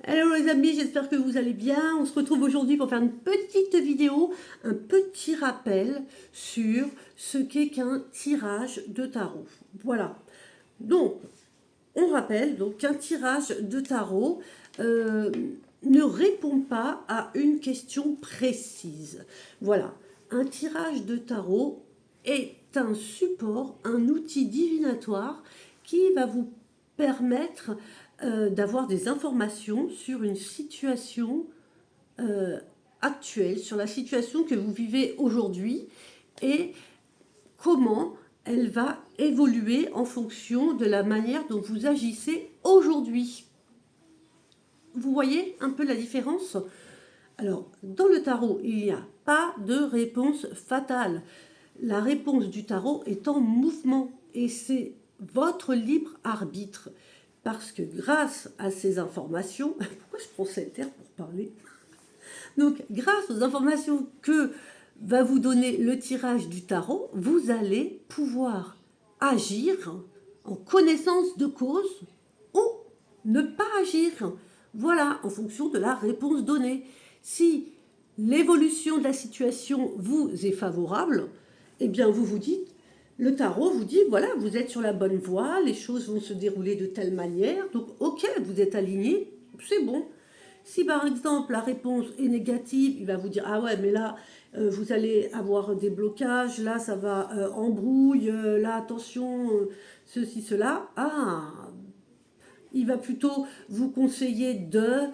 Hello les amis, j'espère que vous allez bien. On se retrouve aujourd'hui pour faire une petite vidéo, un petit rappel sur ce qu'est qu'un tirage de tarot. Voilà. Donc, on rappelle donc qu'un tirage de tarot ne répond pas à une question précise. Voilà. Un tirage de tarot est un support, un outil divinatoire qui va vous permettre d'avoir des informations sur une situation actuelle, sur la situation que vous vivez aujourd'hui et comment elle va évoluer en fonction de la manière dont vous agissez aujourd'hui. Vous voyez un peu la différence? Alors, dans le tarot, il n'y a pas de réponse fatale. La réponse du tarot est en mouvement et c'est votre libre arbitre. Parce que grâce à ces informations, pourquoi je prends cette terre pour parler? Donc, grâce aux informations que va vous donner le tirage du tarot, vous allez pouvoir agir en connaissance de cause ou ne pas agir. Voilà, en fonction de la réponse donnée. Si l'évolution de la situation vous est favorable, eh bien vous vous dites, le tarot vous dit, voilà, vous êtes sur la bonne voie, les choses vont se dérouler de telle manière, donc ok, vous êtes aligné, c'est bon. Si par exemple la réponse est négative, il va vous dire, ah ouais, mais là, vous allez avoir des blocages, là ça va embrouille, là attention, ceci, cela. Ah, il va plutôt vous conseiller de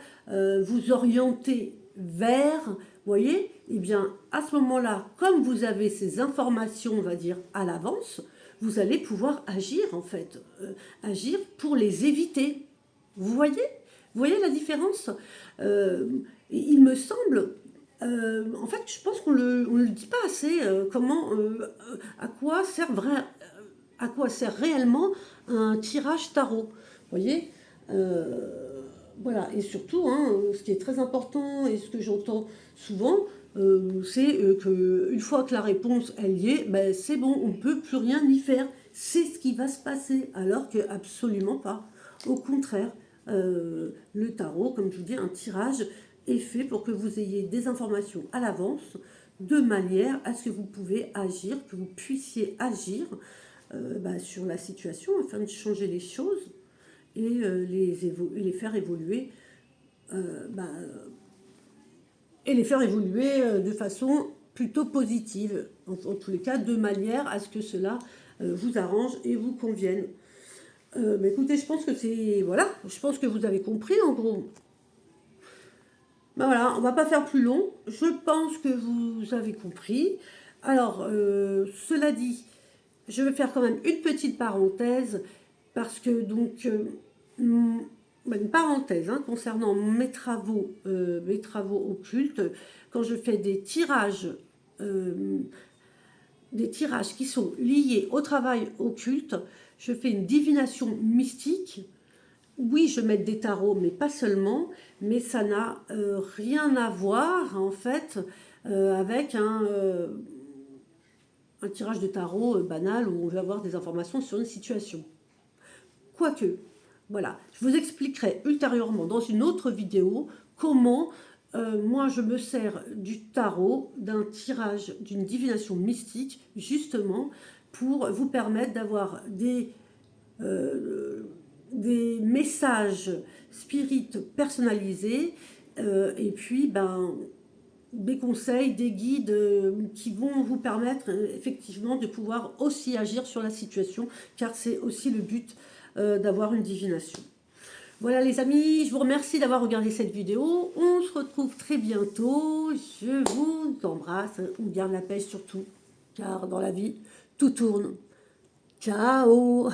vous orienter vers, vous voyez, eh bien à ce moment-là, comme vous avez ces informations, on va dire, à l'avance, vous allez pouvoir agir en fait, agir pour les éviter. Vous voyez? Vous voyez la différence? Il me semble, en fait, je pense qu'on le dit pas assez, à à quoi sert réellement un tirage tarot. Vous voyez, voilà, et surtout, hein, ce qui est très important et ce que j'entends souvent, c'est qu'une fois que la réponse elle y est, ben, c'est bon, on ne peut plus rien y faire. C'est ce qui va se passer, alors que absolument pas. Au contraire, le tarot, comme je vous dis, un tirage est fait pour que vous ayez des informations à l'avance, de manière à ce que vous pouvez agir, que vous puissiez agir sur la situation afin de changer les choses et les faire évoluer de façon plutôt positive, en tous les cas, de manière à ce que cela vous arrange et vous convienne. Mais écoutez, je pense que c'est... Voilà, je pense que vous avez compris en gros. Ben voilà, on va pas faire plus long. Je pense que vous avez compris. Alors, cela dit, je vais faire quand même une petite parenthèse parce que donc une parenthèse concernant mes travaux occultes. Quand je fais des tirages qui sont liés au travail occulte, je fais une divination mystique. Oui, je mets des tarots, mais pas seulement, mais ça n'a rien à voir en fait avec un tirage de tarot banal où on veut avoir des informations sur une situation. Quoique, voilà, je vous expliquerai ultérieurement dans une autre vidéo comment moi je me sers du tarot, d'un tirage, d'une divination mystique, justement pour vous permettre d'avoir des messages spirites personnalisés et puis des conseils, des guides qui vont vous permettre effectivement de pouvoir aussi agir sur la situation, car c'est aussi le but d'avoir une divination. Voilà les amis, je vous remercie d'avoir regardé cette vidéo. On se retrouve très bientôt. Je vous embrasse. On garde la pêche surtout, car dans la vie, tout tourne. Ciao.